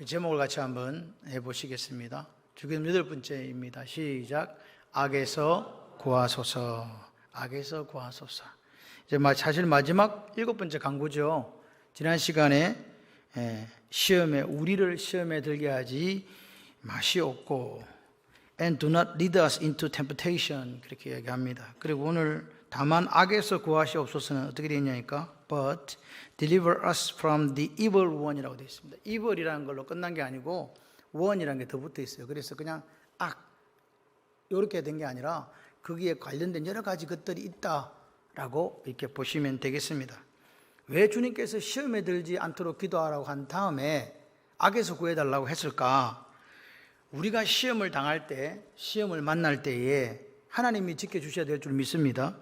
제목을 같이 한번 해보시겠습니다. 주기도 8번째입니다. 시작. 악에서 구하소서. 악에서 구하소서. 이제 사실 마지막 7번째 강구죠. 지난 시간에 우리를 시험에 들게 하지 마시옵고 and do not lead us into temptation 그렇게 얘기합니다. 그리고 오늘 다만 악에서 구하시옵소서는 어떻게 되어 있냐니까 but deliver us from the evil one이라고 되어 있습니다. evil이라는 걸로 끝난 게 아니고 one이라는 게 더 붙어 있어요. 그래서 그냥 악 이렇게 된 게 아니라 거기에 관련된 여러 가지 것들이 있다라고 이렇게 보시면 되겠습니다. 왜 주님께서 시험에 들지 않도록 기도하라고 한 다음에 악에서 구해달라고 했을까? 우리가 시험을 당할 때, 시험을 만날 때에 하나님이 지켜주셔야 될 줄 믿습니다.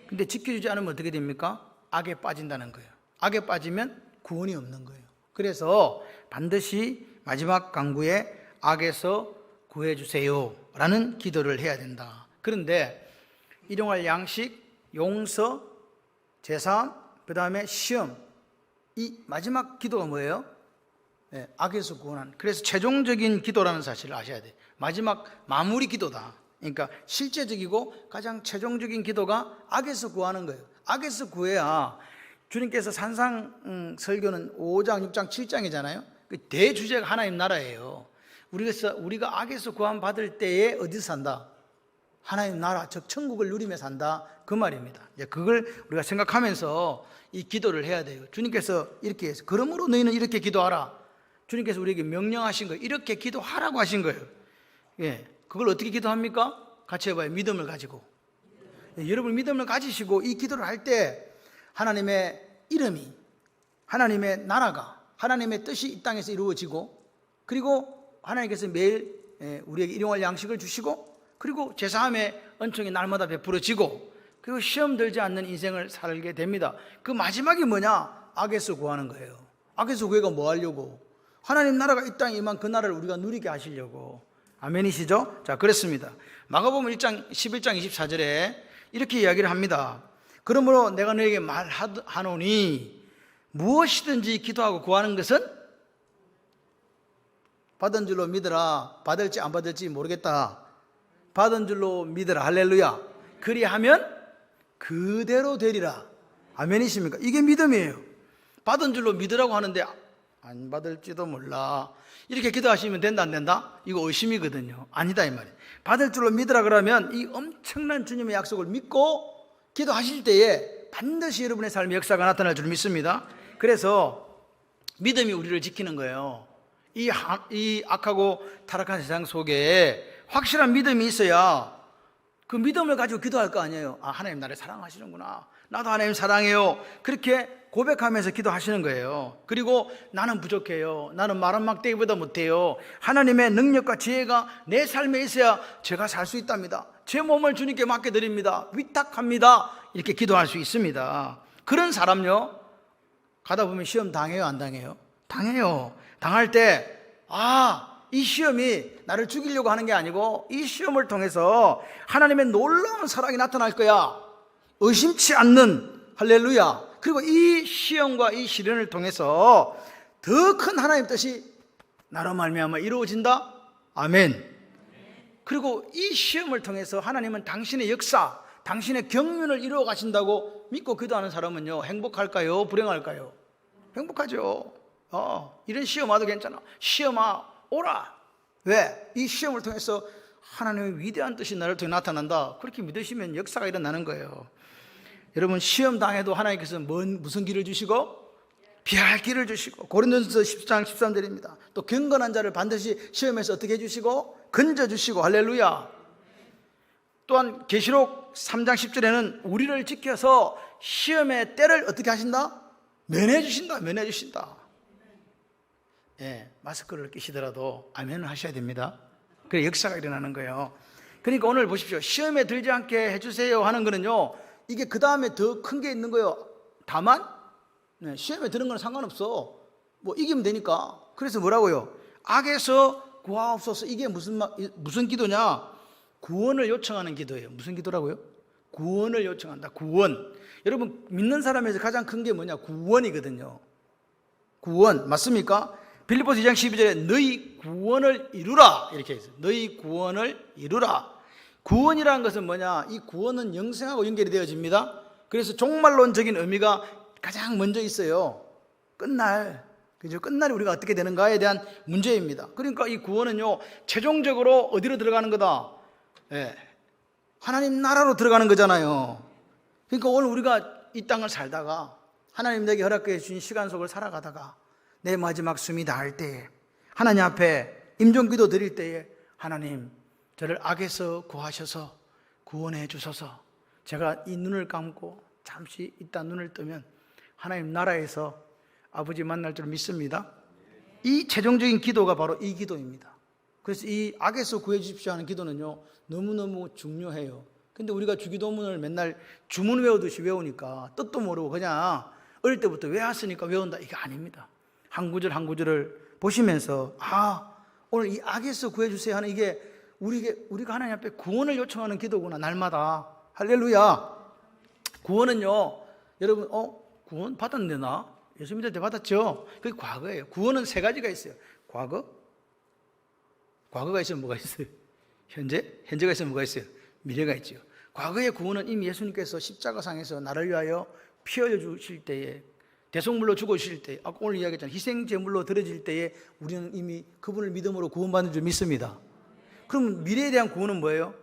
근데 지켜주지 않으면 어떻게 됩니까? 악에 빠진다는 거예요. 악에 빠지면 구원이 없는 거예요. 그래서 반드시 마지막 강구에 악에서 구해주세요 라는 기도를 해야 된다. 그런데 일용할 양식, 용서, 제사함, 그 다음에 시험, 이 마지막 기도가 뭐예요? 악에서 구원하는. 그래서 최종적인 기도라는 사실을 아셔야 돼요. 마지막 마무리 기도다. 그러니까 실제적이고 가장 최종적인 기도가 악에서 구하는 거예요. 악에서 구해야 주님께서 산상 설교는 5장, 6장, 7장이잖아요. 그 대주제가 하나님 나라예요. 우리가 악에서 구원 받을 때에 어디서 산다? 하나님 나라, 즉 천국을 누리며 산다. 그 말입니다. 이제 그걸 우리가 생각하면서 이 기도를 해야 돼요. 주님께서 이렇게 해서 그러므로 너희는 이렇게 기도하라. 주님께서 우리에게 명령하신 거예요. 이렇게 기도하라고 하신 거예요. 그걸 어떻게 기도합니까? 같이 해봐요. 믿음을 가지고. 여러분 믿음을 가지시고 이 기도를 할 때 하나님의 이름이, 하나님의 나라가, 하나님의 뜻이 이 땅에서 이루어지고, 그리고 하나님께서 매일 우리에게 일용할 양식을 주시고, 그리고 제사함의 은총이 날마다 베풀어지고, 그리고 시험 들지 않는 인생을 살게 됩니다. 그 마지막이 뭐냐? 악에서 구하는 거예요. 악에서 구해가 뭐 하려고? 하나님 나라가 이 땅에 임한 그 나라를 우리가 누리게 하시려고. 아멘이시죠? 자, 그렇습니다. 마가복음 11장 24절에 이렇게 이야기를 합니다. 그러므로 내가 너에게 말하노니 무엇이든지 기도하고 구하는 것은 받은 줄로 믿으라. 받을지 안 받을지 모르겠다. 받은 줄로 믿으라. 할렐루야. 그리하면 그대로 되리라. 아멘이십니까? 이게 믿음이에요. 받은 줄로 믿으라고 하는데 안 받을지도 몰라. 이렇게 기도하시면 된다 안 된다? 이거 의심이거든요. 아니다 이 말이에요. 받을 줄로 믿으라 그러면 이 엄청난 주님의 약속을 믿고 기도하실 때에 반드시 여러분의 삶의 역사가 나타날 줄 믿습니다. 그래서 믿음이 우리를 지키는 거예요. 이 악하고 타락한 세상 속에 확실한 믿음이 있어야 그 믿음을 가지고 기도할 거 아니에요. 아, 하나님 나를 사랑하시는구나. 나도 하나님 사랑해요. 그렇게 고백하면서 기도하시는 거예요. 그리고 나는 부족해요. 나는 마른 막대기보다 못해요. 하나님의 능력과 지혜가 내 삶에 있어야 제가 살 수 있답니다. 제 몸을 주님께 맡겨드립니다. 위탁합니다. 이렇게 기도할 수 있습니다. 그런 사람요, 가다 보면 시험 당해요 안 당해요? 당해요. 당할 때 이 시험이 나를 죽이려고 하는 게 아니고 이 시험을 통해서 하나님의 놀라운 사랑이 나타날 거야. 의심치 않는. 할렐루야. 그리고 이 시험과 이 시련을 통해서 더 큰 하나님 뜻이 나로 말미암아 이루어진다. 아멘. 그리고 이 시험을 통해서 하나님은 당신의 역사, 당신의 경륜을 이루어 가신다고 믿고 기도하는 사람은요, 행복할까요? 불행할까요? 행복하죠. 이런 시험 와도 괜찮아. 시험아 오라. 왜? 이 시험을 통해서 하나님의 위대한 뜻이 나를 통해 나타난다. 그렇게 믿으시면 역사가 일어나는 거예요. 여러분 시험 당해도 하나님께서 무슨 길을 주시고? 피할 길을 주시고, 고린도전서 10장 13절입니다. 또 경건한 자를 반드시 시험에서 어떻게 해주시고? 건져주시고. 할렐루야. 또한 계시록 3장 10절에는 우리를 지켜서 시험의 때를 어떻게 하신다? 면해주신다. 면해주신다. 마스크를 끼시더라도 아멘을 하셔야 됩니다. 그래 역사가 일어나는 거예요. 그러니까 오늘 보십시오. 시험에 들지 않게 해주세요 하는 거는요, 이게 그 다음에 더 큰 게 있는 거예요. 다만 시험에 드는 건 상관없어. 뭐 이기면 되니까. 그래서 뭐라고요? 악에서 구하옵소서. 이게 무슨 기도냐? 구원을 요청하는 기도예요. 무슨 기도라고요? 구원을 요청한다. 구원. 여러분 믿는 사람에서 가장 큰 게 뭐냐? 구원이거든요. 구원 맞습니까? 빌립보서 2장 12절에 너희 구원을 이루라 이렇게 했어요. 너희 구원을 이루라. 구원이라는 것은 뭐냐? 이 구원은 영생하고 연결이 되어집니다. 그래서 종말론적인 의미가 가장 먼저 있어요. 끝날, 그죠? 끝날이 우리가 어떻게 되는가에 대한 문제입니다. 그러니까 이 구원은요, 최종적으로 어디로 들어가는 거다? 예, 하나님 나라로 들어가는 거잖아요. 그러니까 오늘 우리가 이 땅을 살다가 하나님 내게 허락해 주신 시간 속을 살아가다가 내 마지막 숨이 닿을 때에 하나님 앞에 임종기도 드릴 때에 하나님 저를 악에서 구하셔서 구원해 주소서. 제가 이 눈을 감고 잠시 이따 눈을 뜨면 하나님 나라에서 아버지 만날 줄 믿습니다. 이 최종적인 기도가 바로 이 기도입니다. 그래서 이 악에서 구해 주십시오 하는 기도는요, 너무너무 중요해요. 근데 우리가 주기도문을 맨날 주문 외우듯이 외우니까 뜻도 모르고 그냥 어릴 때부터 외웠으니까 외운다, 이게 아닙니다. 한 구절 한 구절을 보시면서 오늘 이 악에서 구해주세요 하는 이게 우리가 하나님 앞에 구원을 요청하는 기도구나, 날마다. 할렐루야. 구원은요, 여러분 구원 받았는데 나? 예수 믿을 때 받았죠? 그게 과거예요. 구원은 세 가지가 있어요. 과거가 있으면 뭐가 있어요? 현재가 있으면 뭐가 있어요? 미래가 있죠. 과거의 구원은 이미 예수님께서 십자가상에서 나를 위하여 피 흘려 주실 때에, 대속물로 죽으실 때, 아까 오늘 이야기했잖아요. 희생제물로 드려질 때에 우리는 이미 그분을 믿음으로 구원받는 줄 믿습니다. 그럼 미래에 대한 구원은 뭐예요?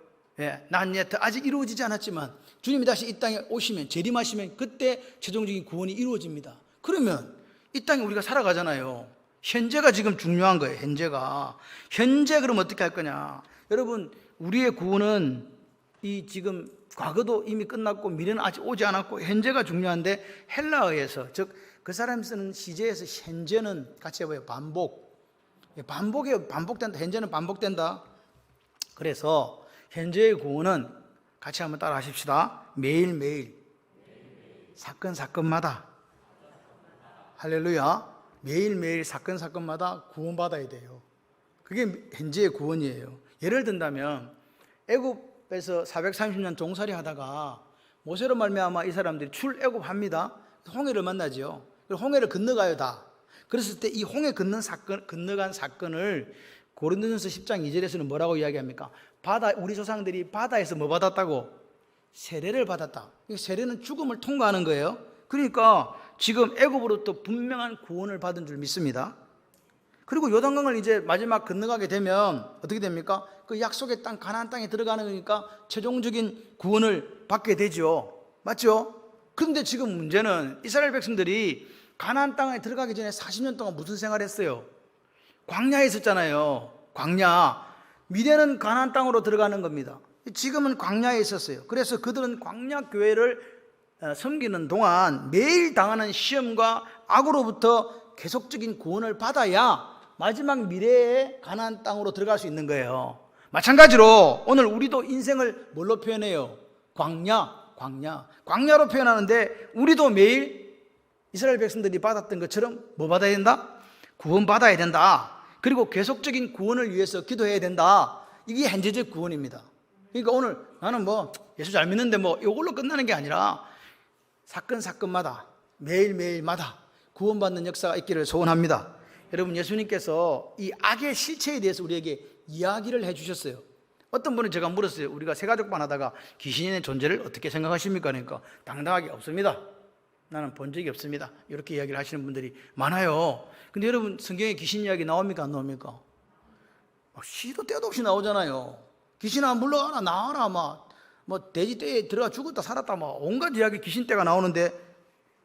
난 아직 이루어지지 않았지만 주님이 다시 이 땅에 오시면, 재림하시면 그때 최종적인 구원이 이루어집니다. 그러면 이 땅에 우리가 살아가잖아요. 현재가 지금 중요한 거예요. 현재 그럼 어떻게 할 거냐? 여러분, 우리의 구원은 이 지금 과거도 이미 끝났고 미래는 아직 오지 않았고 현재가 중요한데, 헬라어에서, 즉 그 사람이 쓰는 시제에서 현재는 같이 해봐요. 반복된다. 현재는 반복된다. 그래서 현재의 구원은 같이 한번 따라 하십시다. 매일매일 사건마다, 할렐루야, 매일매일 사건마다 구원받아야 돼요. 그게 현재의 구원이에요. 예를 든다면 애굽에서 430년 종살이 하다가 모세로 말미암아 이 사람들이 출애굽합니다. 홍해를 만나죠. 그리고 홍해를 건너가요, 다. 그랬을 때 이 홍해 건너간 사건을 고린도전서 10장 2절에서는 뭐라고 이야기합니까? 우리 조상들이 바다에서 뭐 받았다고? 세례를 받았다. 세례는 죽음을 통과하는 거예요. 그러니까 지금 애굽으로부터 분명한 구원을 받은 줄 믿습니다. 그리고 요단강을 이제 마지막 건너가게 되면 어떻게 됩니까? 그 약속의 땅, 가나안 땅에 들어가는 거니까 최종적인 구원을 받게 되죠. 맞죠? 그런데 지금 문제는 이스라엘 백성들이 가나안 땅에 들어가기 전에 40년 동안 무슨 생활했어요? 광야에 있었잖아요. 광야. 미래는 가나안 땅으로 들어가는 겁니다. 지금은 광야에 있었어요. 그래서 그들은 광야 교회를 섬기는 동안 매일 당하는 시험과 악으로부터 계속적인 구원을 받아야 마지막 미래의 가나안 땅으로 들어갈 수 있는 거예요. 마찬가지로 오늘 우리도 인생을 뭘로 표현해요? 광야로 표현하는데, 우리도 매일 이스라엘 백성들이 받았던 것처럼 뭐 받아야 된다? 구원 받아야 된다. 그리고 계속적인 구원을 위해서 기도해야 된다. 이게 현재적 구원입니다. 그러니까 오늘 나는 예수 잘 믿는데 이걸로 끝나는 게 아니라 사건마다, 매일매일마다 구원받는 역사가 있기를 소원합니다. 여러분, 예수님께서 이 악의 실체에 대해서 우리에게 이야기를 해주셨어요. 어떤 분은 제가 물었어요. 우리가 세가족반 하다가 귀신의 존재를 어떻게 생각하십니까? 그러니까 당당하게 없습니다. 나는 본 적이 없습니다. 이렇게 이야기를 하시는 분들이 많아요. 근데 여러분, 성경에 귀신 이야기 나옵니까? 안 나옵니까? 시도 때도 없이 나오잖아요. 귀신아 물러가라, 나와라, 돼지 떼에 들어가 죽었다 살았다, 온갖 이야기, 귀신 떼가 나오는데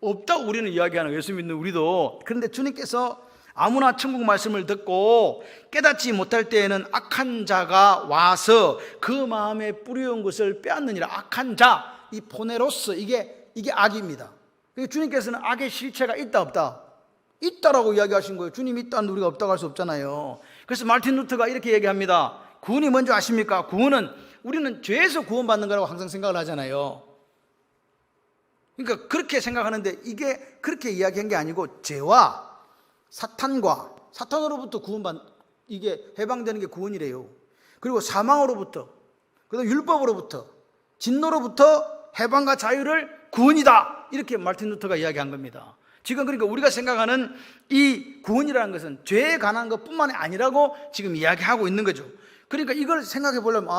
없다고 우리는 이야기하는, 예수 믿는 우리도. 그런데 주님께서 아무나 천국 말씀을 듣고 깨닫지 못할 때에는 악한 자가 와서 그 마음에 뿌려온 것을 빼앗느니라. 악한 자, 이 포네로스, 이게 악입니다. 주님께서는 악의 실체가 있다 없다? 있다라고 이야기하신 거예요. 주님이 있다는 우리가 없다고 할 수 없잖아요. 그래서 마르틴 루터가 이렇게 얘기합니다. 구원이 뭔지 아십니까? 구원은, 우리는 죄에서 구원받는 거라고 항상 생각을 하잖아요. 그러니까 그렇게 생각하는데, 이게 그렇게 이야기한 게 아니고 죄와 사탄으로부터 이게 해방되는 게 구원이래요. 그리고 사망으로부터, 그다음 율법으로부터, 진노로부터 해방과 자유를 구원이다. 이렇게 마르틴 루터가 이야기한 겁니다. 지금 그러니까 우리가 생각하는 이 구원이라는 것은 죄에 관한 것뿐만이 아니라고 지금 이야기하고 있는 거죠. 그러니까 이걸 생각해 보려면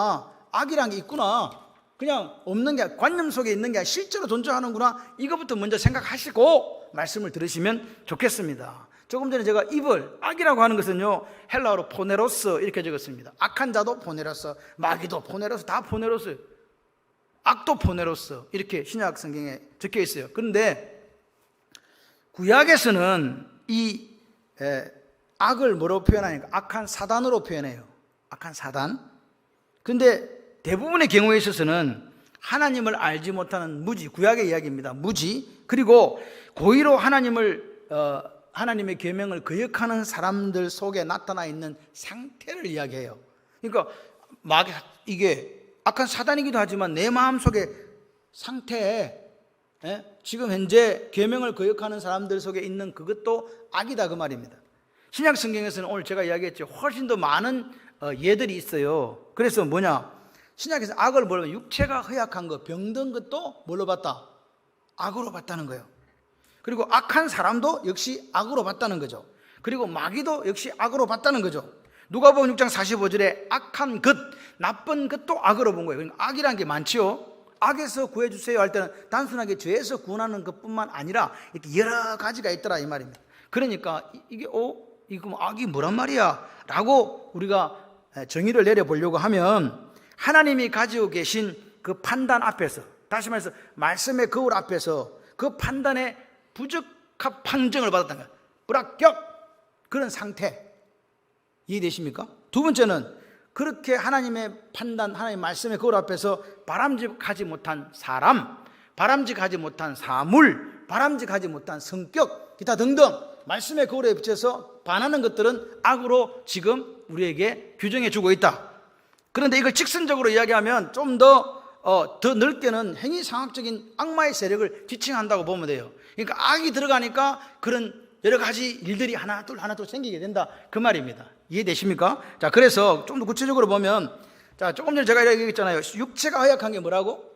악이라는 게 있구나, 그냥 없는 게 관념 속에 있는 게 아니라 실제로 존재하는구나, 이것부터 먼저 생각하시고 말씀을 들으시면 좋겠습니다. 조금 전에 제가 이블, 악이라고 하는 것은요, 헬라어로 포네로스 이렇게 적었습니다. 악한 자도 포네로스, 마귀도 포네로스, 다 포네로스, 악도 포네로스, 이렇게 신약 성경에 적혀 있어요. 그런데 구약에서는 이 악을 뭐로 표현하니까 악한 사단으로 표현해요. 악한 사단. 근데 대부분의 경우에 있어서는 하나님을 알지 못하는 무지, 구약의 이야기입니다. 무지, 그리고 고의로 하나님의 계명을 거역하는 사람들 속에 나타나 있는 상태를 이야기해요. 그러니까 이게 악한 사단이기도 하지만 내 마음속의 상태에 지금 현재 계명을 거역하는 사람들 속에 있는 그것도 악이다, 그 말입니다. 신약 성경에서는 오늘 제가 이야기했죠, 훨씬 더 많은 예들이 있어요. 그래서 뭐냐, 신약에서 악을 뭐라면 육체가 허약한 것, 병든 것도 뭘로 봤다? 악으로 봤다는 거예요. 그리고 악한 사람도 역시 악으로 봤다는 거죠. 그리고 마귀도 역시 악으로 봤다는 거죠. 누가복음 6장 45절에 악한 것, 나쁜 것도 악으로 본 거예요. 그러니까 악이라는 게 많지요. 악에서 구해주세요 할 때는 단순하게 죄에서 구원하는 것뿐만 아니라 이렇게 여러 가지가 있더라, 이 말입니다. 그러니까 이게 이거 악이 뭐란 말이야 라고 우리가 정의를 내려보려고 하면 하나님이 가지고 계신 그 판단 앞에서, 다시 말해서 말씀의 거울 앞에서 그 판단에 부적합 판정을 받았다는 거예요. 불합격, 그런 상태. 이해되십니까? 두 번째는 그렇게 하나님의 판단, 하나님의 말씀의 거울 앞에서 바람직하지 못한 사람, 바람직하지 못한 사물, 바람직하지 못한 성격, 기타 등등 말씀의 거울에 비춰서 반하는 것들은 악으로 지금 우리에게 규정해 주고 있다. 그런데 이걸 직선적으로 이야기하면 좀 더 넓게는 행위상학적인 악마의 세력을 지칭한다고 보면 돼요. 그러니까 악이 들어가니까 그런 여러 가지 일들이 하나둘 생기게 된다, 그 말입니다. 이해되십니까? 자, 그래서 좀 더 구체적으로 보면, 자, 조금 전에 제가 얘기했잖아요. 육체가 허약한 게 뭐라고?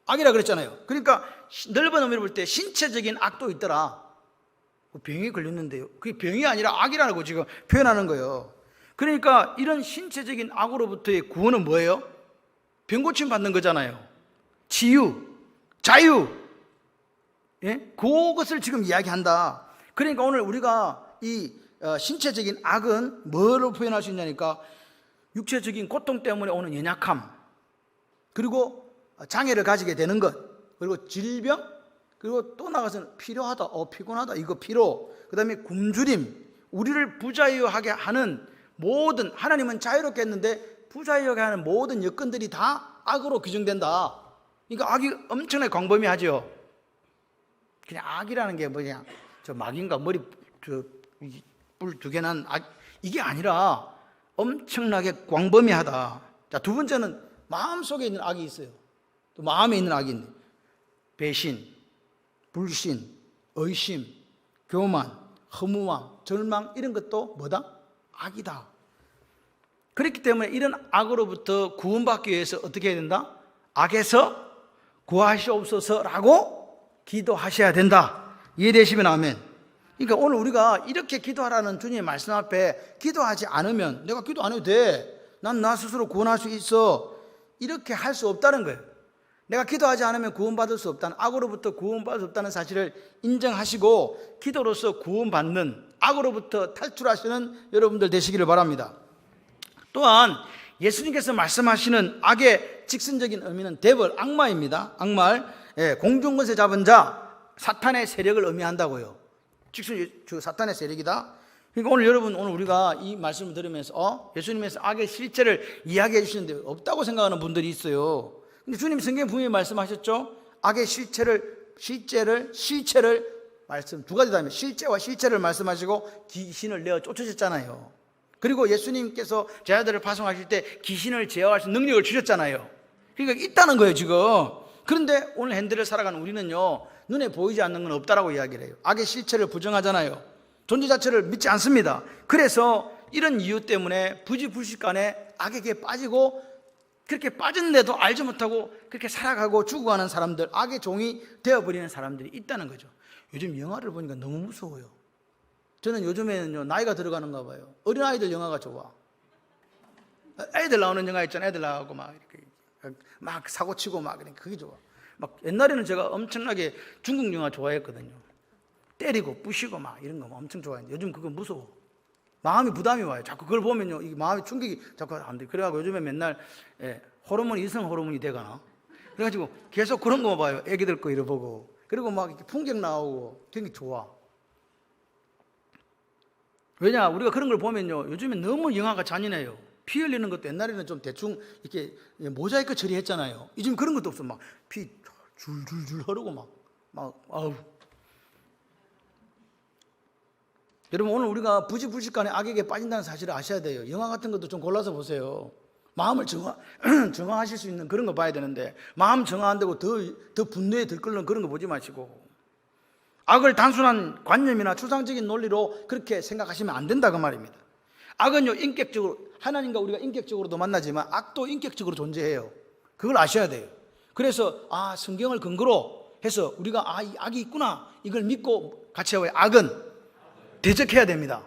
악이라 그랬잖아요. 그러니까 넓은 의미로 볼 때 신체적인 악도 있더라. 병이 걸렸는데요, 그게 병이 아니라 악이라고 지금 표현하는 거예요. 그러니까 이런 신체적인 악으로부터의 구원은 뭐예요? 병 고침 받는 거잖아요. 치유, 자유, 그것을 지금 이야기한다. 그러니까 오늘 우리가 이 신체적인 악은 뭐로 표현할 수 있냐니까, 육체적인 고통 때문에 오는 연약함, 그리고 장애를 가지게 되는 것, 그리고 질병, 그리고 또 나가서는 필요하다, 피곤하다, 이거 피로, 그 다음에 굶주림, 우리를 부자유하게 하는 모든, 하나님은 자유롭게 했는데 부자유하게 하는 모든 여건들이 다 악으로 규정된다. 그러니까 악이 엄청나게 광범위하죠. 그냥 악이라는 게 뭐냐, 저 마귀인가 머리 뿔 두 개 난 악, 이게 아니라 엄청나게 광범위하다. 자, 두 번째는 마음속에 있는 악이 있어요. 또 마음에 있는 악이 있네. 배신, 불신, 의심, 교만, 허무함, 절망, 이런 것도 뭐다? 악이다. 그렇기 때문에 이런 악으로부터 구원받기 위해서 어떻게 해야 된다? 악에서 구하시옵소서라고 기도하셔야 된다. 이해되시면 아멘. 그러니까 오늘 우리가 이렇게 기도하라는 주님의 말씀 앞에 기도하지 않으면, 내가 기도 안 해도 돼, 난 나 스스로 구원할 수 있어, 이렇게 할 수 없다는 거예요. 내가 기도하지 않으면 구원받을 수 없다는, 악으로부터 구원받을 수 없다는 사실을 인정하시고 기도로서 구원받는, 악으로부터 탈출하시는 여러분들 되시기를 바랍니다. 또한 예수님께서 말씀하시는 악의 직선적인 의미는 데블, 악마입니다. 악마, 공중권세 잡은 자, 사탄의 세력을 의미한다고요. 직선 사탄의 세력이다. 그러니까 오늘 여러분, 오늘 우리가 이 말씀을 들으면서 예수님께서 악의 실체를 이야기해 주시는데 없다고 생각하는 분들이 있어요. 근데 주님 성경에 분명히 말씀하셨죠. 악의 실체를 말씀 두 가지다 하면 실제와 실체를 말씀하시고 귀신을 내어 쫓으셨잖아요. 그리고 예수님께서 제자들을 파송하실 때 귀신을 제어할 수 있는 능력을 주셨잖아요. 그러니까 있다는 거예요 지금. 그런데 오늘 현대를 살아가는 우리는요, 눈에 보이지 않는 건 없다라고 이야기를 해요. 악의 실체를 부정하잖아요. 존재 자체를 믿지 않습니다. 그래서 이런 이유 때문에 부지불식간에 악에게 빠지고, 그렇게 빠졌는데도 알지 못하고 그렇게 살아가고 죽어가는 사람들, 악의 종이 되어버리는 사람들이 있다는 거죠. 요즘 영화를 보니까 너무 무서워요. 저는 요즘에는요, 나이가 들어가는가 봐요. 어린아이들 영화가 좋아. 애들 나오는 영화 있잖아요. 애들 나오고 막 이렇게 막 사고치고 막 그러니까 그게 좋아. 막 옛날에는 제가 엄청나게 중국 영화 좋아했거든요. 때리고 부시고 막 이런 거 엄청 좋아했는데 요즘 그거 무서워. 마음이 부담이 와요. 자꾸 그걸 보면요, 이 마음이 충격이 자꾸 안 돼. 그래가지고 요즘에 맨날 호르몬이 이성 호르몬이 돼가나. 그래가지고 계속 그런 거 봐요. 애기들 거 이러 보고. 그리고 막 이렇게 풍경 나오고 되게 좋아. 왜냐, 우리가 그런 걸 보면요, 요즘에 너무 영화가 잔인해요. 피 흘리는 것도 옛날에는 좀 대충 이렇게 모자이크 처리했잖아요. 요즘 그런 것도 없어. 막 피 줄줄줄 흐르고 막 아우. 여러분, 오늘 우리가 부지불식간에 악에게 빠진다는 사실을 아셔야 돼요. 영화 같은 것도 좀 골라서 보세요. 마음을 정화하실 수 있는 그런 거 봐야 되는데, 마음 정화 안 되고 더 분노에 들끓는 그런 거 보지 마시고, 악을 단순한 관념이나 추상적인 논리로 그렇게 생각하시면 안 된다 그 말입니다. 악은요, 인격적으로, 하나님과 우리가 인격적으로도 만나지만 악도 인격적으로 존재해요. 그걸 아셔야 돼요. 그래서 성경을 근거로 해서 우리가 이 악이 있구나, 이걸 믿고 같이 해봐요. 악은 대적해야 됩니다.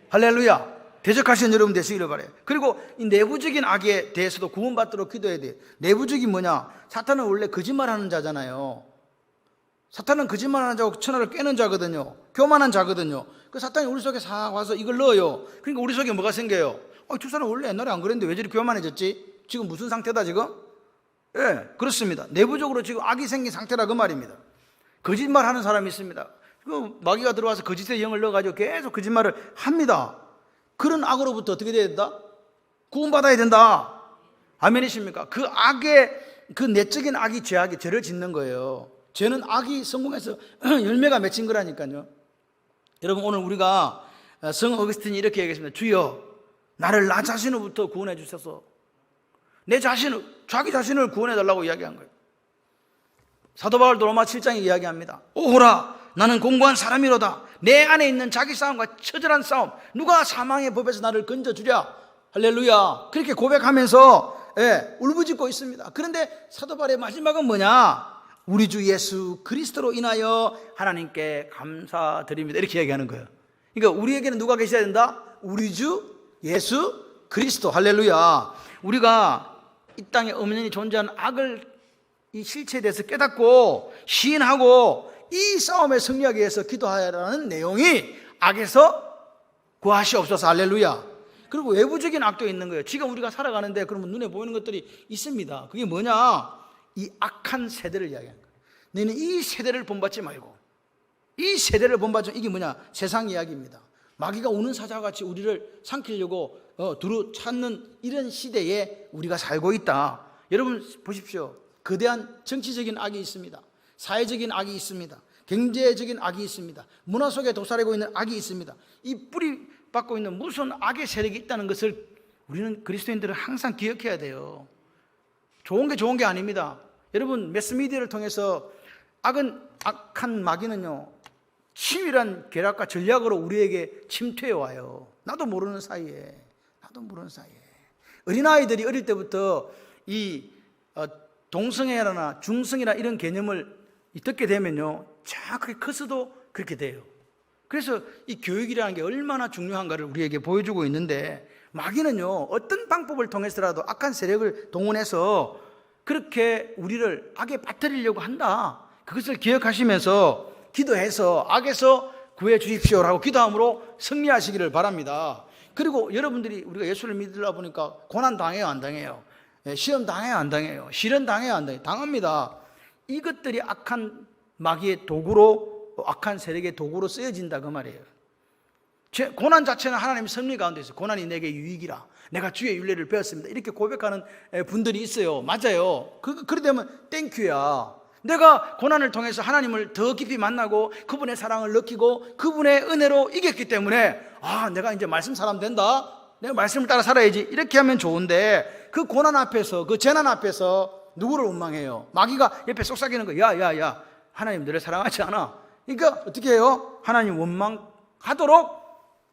할렐루야. 대적하시는 여러분 되시기를 바라요. 그리고 이 내부적인 악에 대해서도 구원받도록 기도해야 돼요. 내부적인 뭐냐? 사탄은 원래 거짓말하는 자잖아요. 사탄은 거짓말하는 자고 천하를 깨는 자거든요. 교만한 자거든요. 그 사탄이 우리 속에 싹 와서 이걸 넣어요. 그러니까 우리 속에 뭐가 생겨요? 두 사람 원래 옛날에 안 그랬는데 왜 저리 교만해졌지? 지금 무슨 상태다 지금? 예, 그렇습니다. 내부적으로 지금 악이 생긴 상태라 그 말입니다. 거짓말하는 사람이 있습니다. 그 마귀가 들어와서 거짓의 영을 넣어가지고 계속 거짓말을 합니다. 그런 악으로부터 어떻게 돼야 된다? 구원받아야 된다. 아멘이십니까? 그 악의, 그 내적인 악이 죄를 짓는 거예요. 죄는 악이 성공해서 열매가 맺힌 거라니까요. 여러분, 오늘 우리가 성 어거스틴이 이렇게 얘기했습니다. 주여, 나를 나 자신으로부터 구원해 주셔서, 자기 자신을 구원해 달라고 이야기한 거예요. 사도 바울도 로마 7장에 이야기합니다. 오호라, 나는 공고한 사람이로다. 내 안에 있는 자기 싸움과 처절한 싸움, 누가 사망의 법에서 나를 건져주랴. 할렐루야. 그렇게 고백하면서 울부짖고 있습니다. 그런데 사도 바울의 마지막은 뭐냐? 우리 주 예수 그리스도로 인하여 하나님께 감사드립니다. 이렇게 얘기하는 거예요. 그러니까 우리에게는 누가 계셔야 된다? 우리 주 예수 그리스도. 할렐루야. 우리가 이 땅에 엄연히 존재하는 악을, 이 실체에 대해서 깨닫고 시인하고 이 싸움에 승리하기 위해서 기도하라는 내용이 악에서 구하시옵소서. 할렐루야. 그리고 외부적인 악도 있는 거예요. 지금 우리가 살아가는데 그러면 눈에 보이는 것들이 있습니다. 그게 뭐냐? 이 악한 세대를 이야기하는 거예요. 너희는 이 세대를 본받지 말고, 이 세대를 본받지, 이게 뭐냐? 세상 이야기입니다. 마귀가 우는 사자와 같이 우리를 삼키려고 두루 찾는 이런 시대에 우리가 살고 있다. 여러분 보십시오. 거대한 정치적인 악이 있습니다. 사회적인 악이 있습니다. 경제적인 악이 있습니다. 문화 속에 도사리고 있는 악이 있습니다. 이 뿌리 받고 있는 무슨 악의 세력이 있다는 것을 우리는 그리스도인들은 항상 기억해야 돼요. 좋은 게 아닙니다. 여러분, 매스미디어를 통해서 악한 마귀는요, 치밀한 계략과 전략으로 우리에게 침투해 와요. 나도 모르는 사이에. 어린아이들이 어릴 때부터 이 동성애나 중성이나 이런 개념을 듣게 되면요, 정확하게 커서도 그렇게 돼요. 그래서 이 교육이라는 게 얼마나 중요한가를 우리에게 보여주고 있는데, 마귀는요, 어떤 방법을 통해서라도 악한 세력을 동원해서 그렇게 우리를 악에 빠뜨리려고 한다. 그것을 기억하시면서 기도해서 악에서 구해 주십시오라고 기도함으로 승리하시기를 바랍니다. 그리고 여러분들이, 우리가 예수를 믿으려 보니까 고난 당해요, 안 당해요? 시험 당해요, 안 당해요? 시련 당해요, 안 당해요? 당합니다. 이것들이 악한 마귀의 도구로, 악한 세력의 도구로 쓰여진다 그 말이에요. 고난 자체는 하나님의 섭리 가운데 있어요. 고난이 내게 유익이라, 내가 주의 윤례를 배웠습니다, 이렇게 고백하는 분들이 있어요. 맞아요. 그래 되면 땡큐야. 내가 고난을 통해서 하나님을 더 깊이 만나고 그분의 사랑을 느끼고 그분의 은혜로 이겼기 때문에 내가 이제 말씀 사람 된다, 내가 말씀을 따라 살아야지, 이렇게 하면 좋은데, 그 고난 앞에서, 그 재난 앞에서 누구를 원망해요? 마귀가 옆에 속삭이는 거예요. 야, 하나님 너를 사랑하지 않아. 그러니까 어떻게 해요? 하나님 원망하도록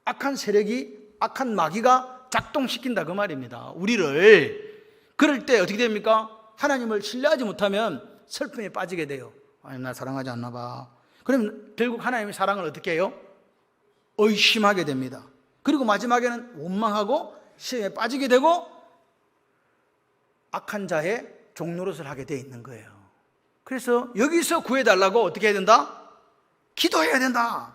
악한 세력이, 악한 마귀가 작동시킨다 그 말입니다. 우리를. 그럴 때 어떻게 됩니까? 하나님을 신뢰하지 못하면 슬픔에 빠지게 돼요. 나 사랑하지 않나 봐. 그럼 결국 하나님의 사랑을 어떻게 해요? 의심하게 됩니다. 그리고 마지막에는 원망하고 시험에 빠지게 되고 악한 자의 종노릇을 하게 돼 있는 거예요. 그래서 여기서 구해달라고 어떻게 해야 된다? 기도해야 된다.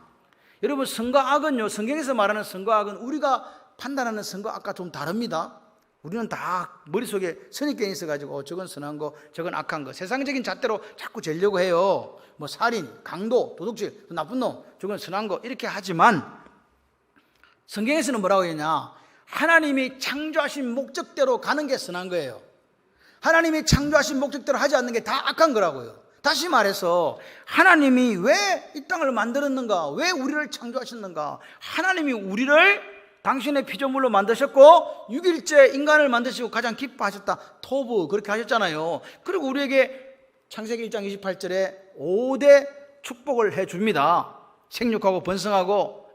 여러분, 선과 악은요, 성경에서 말하는 선과 악은 우리가 판단하는 선과 악과 좀 다릅니다. 우리는 다 머릿속에 선입견이 있어가지고 저건 선한 거, 저건 악한 거, 세상적인 잣대로 자꾸 재려고 해요. 뭐 살인, 강도, 도둑질, 나쁜 놈, 저건 선한 거 이렇게 하지만 성경에서는 뭐라고 했냐? 하나님이 창조하신 목적대로 가는 게 선한 거예요. 하나님이 창조하신 목적대로 하지 않는 게 다 악한 거라고요. 다시 말해서 하나님이 왜 이 땅을 만들었는가? 왜 우리를 창조하셨는가? 하나님이 우리를 당신의 피조물로 만드셨고 6일째 인간을 만드시고 가장 기뻐하셨다. 토부 그렇게 하셨잖아요. 그리고 우리에게 창세기 1장 28절에 5대 축복을 해줍니다. 생육하고 번성하고,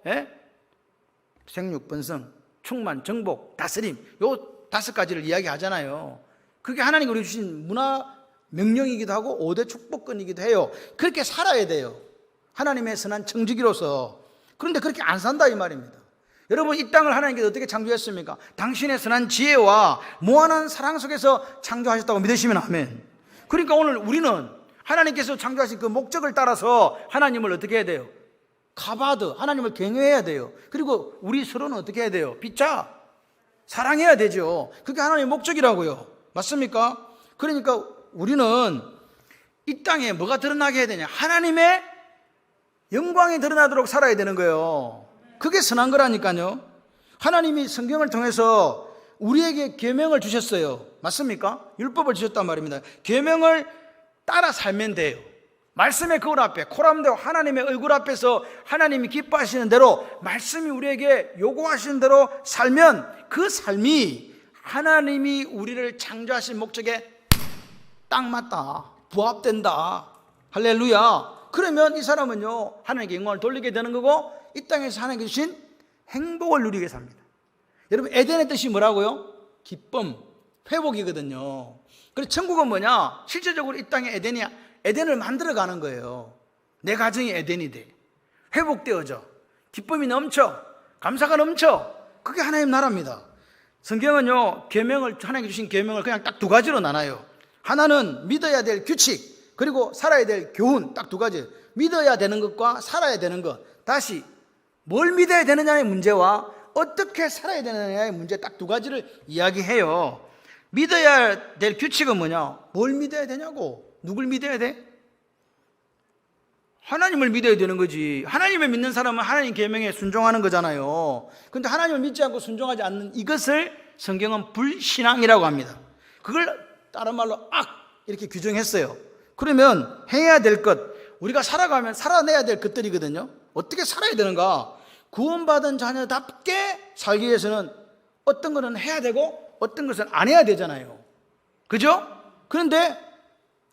생육, 번성, 충만, 정복, 다스림, 요 5가지를 이야기하잖아요. 그게 하나님이 우리 주신 문화 명령이기도 하고 5대 축복권이기도 해요. 그렇게 살아야 돼요. 하나님의 선한 청지기로서. 그런데 그렇게 안 산다 이 말입니다. 여러분, 이 땅을 하나님께서 어떻게 창조했습니까? 당신의 선한 지혜와 무한한 사랑 속에서 창조하셨다고 믿으시면 아멘. 그러니까 오늘 우리는 하나님께서 창조하신 그 목적을 따라서 하나님을 어떻게 해야 돼요? 카바드, 하나님을 경외해야 돼요. 그리고 우리 서로는 어떻게 해야 돼요? 빚자, 사랑해야 되죠. 그게 하나님의 목적이라고요. 맞습니까? 그러니까 우리는 이 땅에 뭐가 드러나게 해야 되냐? 하나님의 영광이 드러나도록 살아야 되는 거예요. 그게 선한 거라니까요. 하나님이 성경을 통해서 우리에게 계명을 주셨어요. 맞습니까? 율법을 주셨단 말입니다. 계명을 따라 살면 돼요. 말씀의 거울 앞에 코람대고 하나님의 얼굴 앞에서 하나님이 기뻐하시는 대로 말씀이 우리에게 요구하시는 대로 살면 그 삶이 하나님이 우리를 창조하신 목적에 딱 맞다, 부합된다. 할렐루야. 그러면 이 사람은요 하나님께 영광을 돌리게 되는 거고 이 땅에서 하나님께 주신 행복을 누리게 삽니다. 여러분, 에덴의 뜻이 뭐라고요? 기쁨, 회복이거든요. 그래서 천국은 뭐냐? 실제적으로 이 땅에 에덴을 만들어가는 거예요. 내 가정이 에덴이 돼, 회복되어져, 기쁨이 넘쳐, 감사가 넘쳐. 그게 하나님 나라입니다. 성경은요 하나님께 주신 계명을 그냥 딱 2가지로 나눠요. 하나는 믿어야 될 규칙, 그리고 살아야 될 교훈. 딱 2가지. 믿어야 되는 것과 살아야 되는 것. 다시 뭘 믿어야 되느냐의 문제와 어떻게 살아야 되느냐의 문제, 딱 2가지를 이야기해요. 믿어야 될 규칙은 뭐냐? 뭘 믿어야 되냐고. 누굴 믿어야 돼? 하나님을 믿어야 되는 거지. 하나님을 믿는 사람은 하나님 계명에 순종하는 거잖아요. 그런데 하나님을 믿지 않고 순종하지 않는 이것을 성경은 불신앙이라고 합니다. 그걸 다른 말로 악 이렇게 규정했어요. 그러면 해야 될 것, 우리가 살아가면 살아내야 될 것들이거든요. 어떻게 살아야 되는가? 구원받은 자녀답게 살기 위해서는 어떤 것은 해야 되고 어떤 것은 안 해야 되잖아요. 그죠? 그런데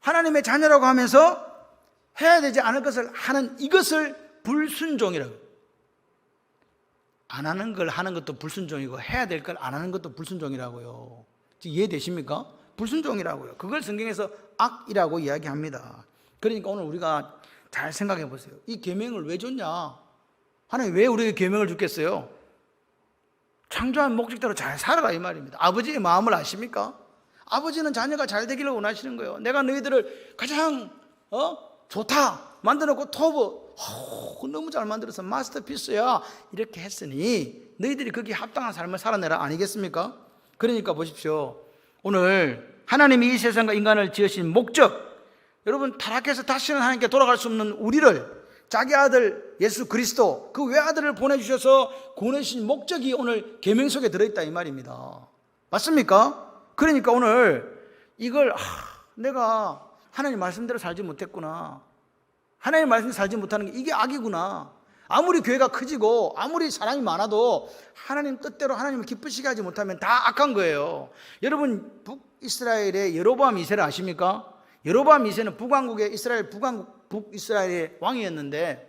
하나님의 자녀라고 하면서 해야 되지 않을 것을 하는 이것을 불순종이라고. 안 하는 걸 하는 것도 불순종이고 해야 될 걸 안 하는 것도 불순종이라고요. 이해되십니까? 불순종이라고요. 그걸 성경에서 악이라고 이야기합니다. 그러니까 오늘 우리가 잘 생각해 보세요. 이 계명을 왜 줬냐? 하나님 왜 우리에게 계명을 줬겠어요? 창조한 목적대로 잘 살아라 이 말입니다. 아버지의 마음을 아십니까? 아버지는 자녀가 잘 되기를 원하시는 거예요. 내가 너희들을 가장 좋다 만들어놓고 토브 너무 잘 만들어서 마스터피스야 이렇게 했으니 너희들이 거기에 합당한 삶을 살아내라 아니겠습니까? 그러니까 보십시오. 오늘 하나님이 이 세상과 인간을 지으신 목적, 여러분 타락해서 다시는 하나님께 돌아갈 수 없는 우리를 자기 아들 예수 그리스도 그 외아들을 보내주셔서 보내신 목적이 오늘 계명 속에 들어있다 이 말입니다. 맞습니까? 그러니까 오늘 이걸 내가 하나님 말씀대로 살지 못했구나, 하나님 말씀대로 살지 못하는 게 이게 악이구나, 아무리 교회가 커지고 아무리 사람이 많아도 하나님 뜻대로 하나님을 기쁘시게 하지 못하면 다 악한 거예요. 여러분, 북이스라엘의 여로보암 2세를 아십니까? 여로보암 2세는 북왕국의 북이스라엘의 왕이었는데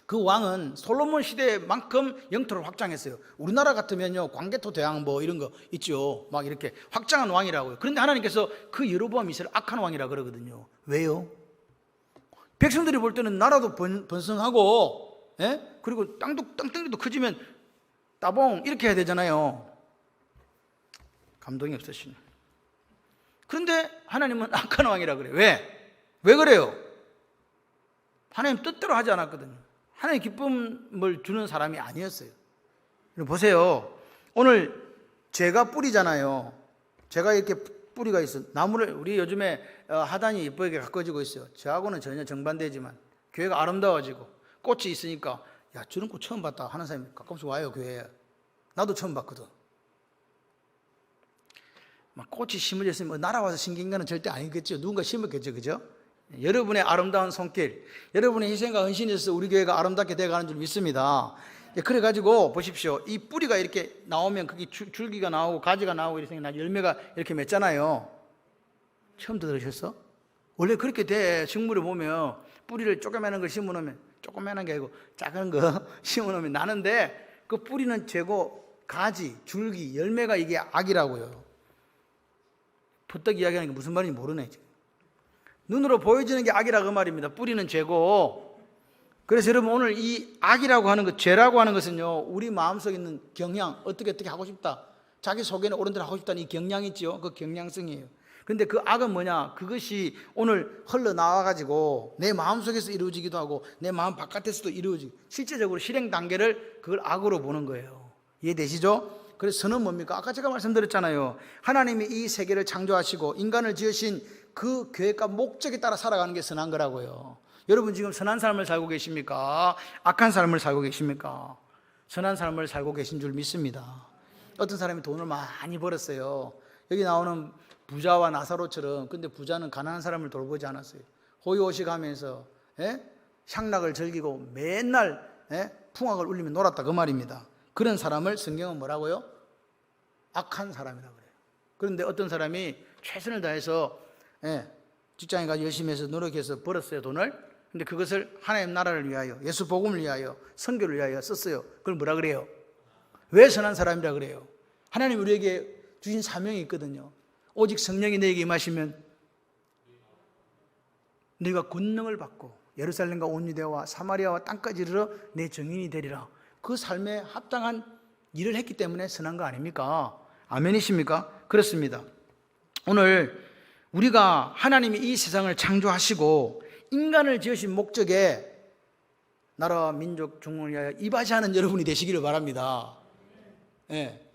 그 왕은 솔로몬 시대만큼 영토를 확장했어요. 우리나라 같으면요 광개토 대왕 뭐 이런 거 있죠. 막 이렇게 확장한 왕이라고요. 그런데 하나님께서 그 여로보암 2세를 악한 왕이라 그러거든요. 왜요? 백성들이 볼 때는 나라도 번성하고, 예? 그리고 땅덩이도 커지면 따봉 이렇게 해야 되잖아요. 감동이 없으시네. 그런데 하나님은 악한 왕이라 그래요. 왜 그래요? 하나님 뜻대로 하지 않았거든요. 하나님 기쁨을 주는 사람이 아니었어요. 보세요. 오늘 죄가 뿌리잖아요. 죄가 이렇게 뿌리가 있어. 나무를, 우리 요즘에 하단이 예쁘게 가꿔지고 있어요. 저하고는 전혀 정반대지만 교회가 아름다워지고 꽃이 있으니까 야, 저런 꽃 처음 봤다 하는 사람이 가끔씩 와요, 교회에. 나도 처음 봤거든. 막 꽃이 심어져 있으면 날아와서 심긴 거는 절대 아니겠죠. 누군가 심었겠죠, 그죠? 여러분의 아름다운 손길, 여러분의 희생과 헌신이 있어서 우리 교회가 아름답게 되어가는 줄 믿습니다. 그래가지고 보십시오. 이 뿌리가 이렇게 나오면 그게 줄기가 나오고 가지가 나오고 이렇게 열매가 이렇게 맺잖아요. 처음 들으셨어? 원래 그렇게 돼. 식물을 보면 뿌리를 조그마한 걸 심어놓으면, 조그마한 게 아니고 작은 거 심어놓으면 나는데 그 뿌리는 죄고 가지, 줄기, 열매가 이게 악이라고요. 부떡 이야기하는 게 무슨 말인지 모르네. 눈으로 보여지는 게 악이라 그 말입니다. 뿌리는 죄고. 그래서 여러분 오늘 이 악이라고 하는 것, 죄라고 하는 것은요, 우리 마음속에 있는 경향, 어떻게 하고 싶다, 자기 속에는 옳은 대로 하고 싶다는 이 경향이 있죠. 그 경향성이에요. 그런데 그 악은 뭐냐? 그것이 오늘 흘러나와가지고 내 마음속에서 이루어지기도 하고 내 마음 바깥에서도 이루어지고 실제적으로 실행 단계를 그걸 악으로 보는 거예요. 이해되시죠? 그래서 선은 뭡니까? 아까 제가 말씀드렸잖아요. 하나님이 이 세계를 창조하시고 인간을 지으신 그 계획과 목적에 따라 살아가는 게 선한 거라고요. 여러분 지금 선한 삶을 살고 계십니까? 악한 삶을 살고 계십니까? 선한 삶을 살고 계신 줄 믿습니다. 어떤 사람이 돈을 많이 벌었어요. 여기 나오는 부자와 나사로처럼. 근데 부자는 가난한 사람을 돌보지 않았어요. 호의호식하면서 향락을 즐기고 맨날 풍악을 울리며 놀았다 그 말입니다. 그런 사람을 성경은 뭐라고요? 악한 사람이라고 그래요. 그런데 어떤 사람이 최선을 다해서 직장에 가서 열심히 해서 노력해서 벌었어요, 돈을. 근데 그것을 하나님 나라를 위하여, 예수 복음을 위하여, 선교를 위하여 썼어요. 그걸 뭐라 그래요? 왜 선한 사람이라 그래요? 하나님 우리에게 주신 사명이 있거든요. 오직 성령이 너에게 임하시면 너희가 권능을 받고 예루살렘과 온 유대와 사마리아와 땅까지 이르러 내 증인이 되리라. 그 삶에 합당한 일을 했기 때문에 선한 거 아닙니까? 아멘이십니까? 그렇습니다. 오늘 우리가 하나님이 이 세상을 창조하시고 인간을 지으신 목적에 나라와 민족 중흥을 위하여 이바지하는 여러분이 되시기를 바랍니다.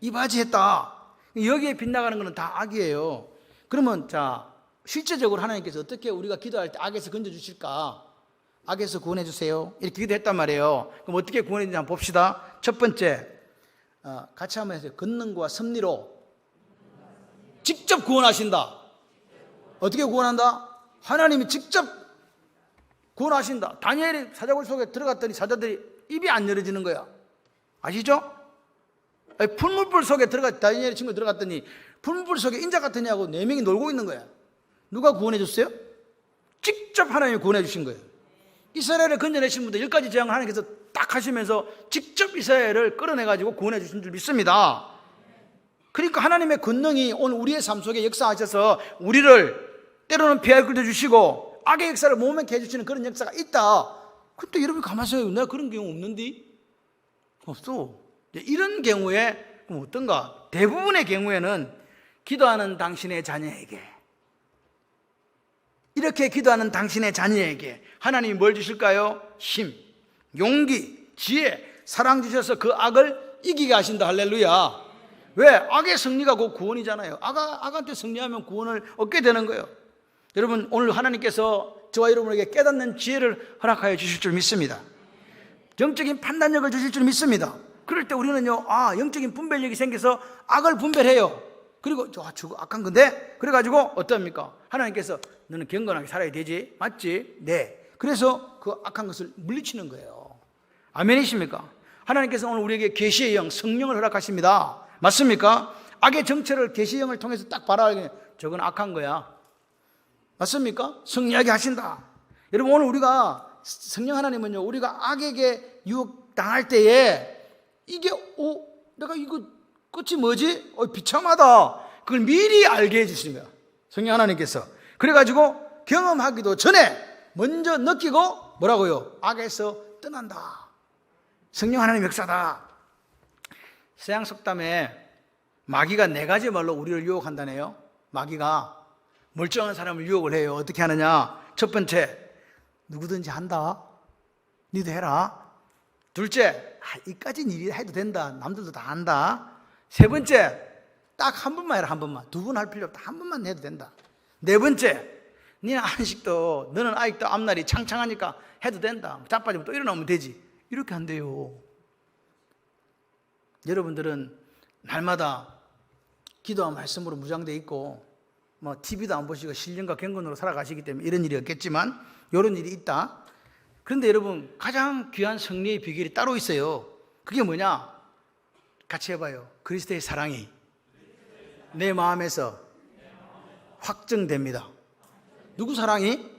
이바지했다. 여기에 빗나가는 것은 다 악이에요. 그러면 자, 실제적으로 하나님께서 어떻게 우리가 기도할 때 악에서 건져주실까? 악에서 구원해 주세요. 이렇게 기도했단 말이에요. 그럼 어떻게 구원해 주는지 한번 봅시다. 첫 번째, 같이 한번 해주세요. 권능과 섭리로 직접 구원하신다. 어떻게 구원한다? 하나님이 직접 구원하신다. 다니엘이 사자굴 속에 들어갔더니 사자들이 입이 안 열어지는 거야. 아시죠? 풀물불 속에 다니엘의 친구 들어갔더니 풀물불 속에 인자 같으냐고 4명이 놀고 있는 거야. 누가 구원해 줬어요? 직접 하나님이 구원해 주신 거예요. 이스라엘을 건져내신 분들 10가지 재앙을 하나님께서 딱 하시면서 직접 이스라엘을 끌어내가지고 구원해 주신 줄 믿습니다. 그러니까 하나님의 권능이 오늘 우리의 삶 속에 역사하셔서 우리를 때로는 피할 끌어 주시고 악의 역사를 모면케 해주시는 그런 역사가 있다. 근데 여러분이 가만히 생각해요. 내가 그런 경우 없는데? 없어. 이런 경우에 그럼 어떤가? 대부분의 경우에는 기도하는 당신의 자녀에게, 이렇게 기도하는 당신의 자녀에게 하나님이 뭘 주실까요? 힘, 용기, 지혜, 사랑 주셔서 그 악을 이기게 하신다. 할렐루야. 왜? 악의 승리가 곧 구원이잖아요. 악한테 승리하면 구원을 얻게 되는 거예요. 여러분 오늘 하나님께서 저와 여러분에게 깨닫는 지혜를 허락하여 주실 줄 믿습니다. 영적인 판단력을 주실 줄 믿습니다. 그럴 때 우리는요, 영적인 분별력이 생겨서 악을 분별해요. 그리고 저거 악한 건데? 그래가지고 어떻습니까? 하나님께서 너는 경건하게 살아야 되지, 맞지? 네. 그래서 그 악한 것을 물리치는 거예요. 아멘이십니까? 하나님께서 오늘 우리에게 계시의 영, 성령을 허락하십니다. 맞습니까? 악의 정체를 계시의 영을 통해서 딱 발하게, 저건 악한 거야. 맞습니까? 승리하게 하신다. 여러분 오늘 우리가 성령 하나님은요, 우리가 악에게 유혹당할 때에 이게 내가 이거 끝이 뭐지? 비참하다. 그걸 미리 알게 해주시는 거야, 성령 하나님께서. 그래가지고 경험하기도 전에 먼저 느끼고 뭐라고요? 악에서 떠난다. 성령 하나님의 역사다. 서양석담에 마귀가 4가지 말로 우리를 유혹한다네요. 마귀가 멀쩡한 사람을 유혹을 해요. 어떻게 하느냐? 첫 번째, 누구든지 한다. 니도 해라. 둘째, 이까진 일이 해도 된다. 남들도 다 한다. 세 번째, 딱 한 번만 해라. 한 번만. 2번 할 필요 없다. 한 번만 해도 된다. 네 번째, 니는 안식도 너는 아직도 앞날이 창창하니까 해도 된다. 자빠지면 또 일어나면 되지. 이렇게 한대요. 여러분들은 날마다 기도와 말씀으로 무장되어 있고 TV도 안 보시고 신령과 경건으로 살아가시기 때문에 이런 일이 없겠지만 이런 일이 있다. 그런데 여러분, 가장 귀한 승리의 비결이 따로 있어요. 그게 뭐냐? 같이 해봐요. 그리스도의 사랑이 내 마음에서 확증됩니다. 누구 사랑이?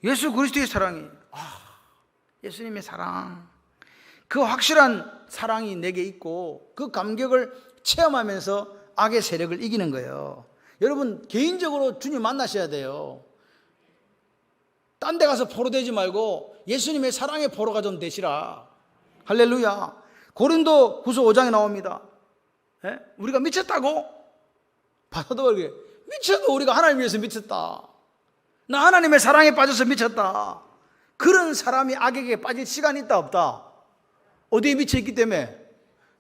예수 그리스도의 사랑이. 예수님의 사랑. 그 확실한 사랑이 내게 있고 그 감격을 체험하면서 악의 세력을 이기는 거예요. 여러분, 개인적으로 주님 만나셔야 돼요. 딴 데 가서 포로되지 말고 예수님의 사랑의 포로가 좀 되시라. 할렐루야. 고린도 후서 5장에 나옵니다. 우리가 미쳤다고? 바다도 그렇게 미쳐도 우리가 하나님 위해서 미쳤다. 나 하나님의 사랑에 빠져서 미쳤다. 그런 사람이 악에게 빠질 시간이 있다 없다? 어디에 미쳐있기 때문에?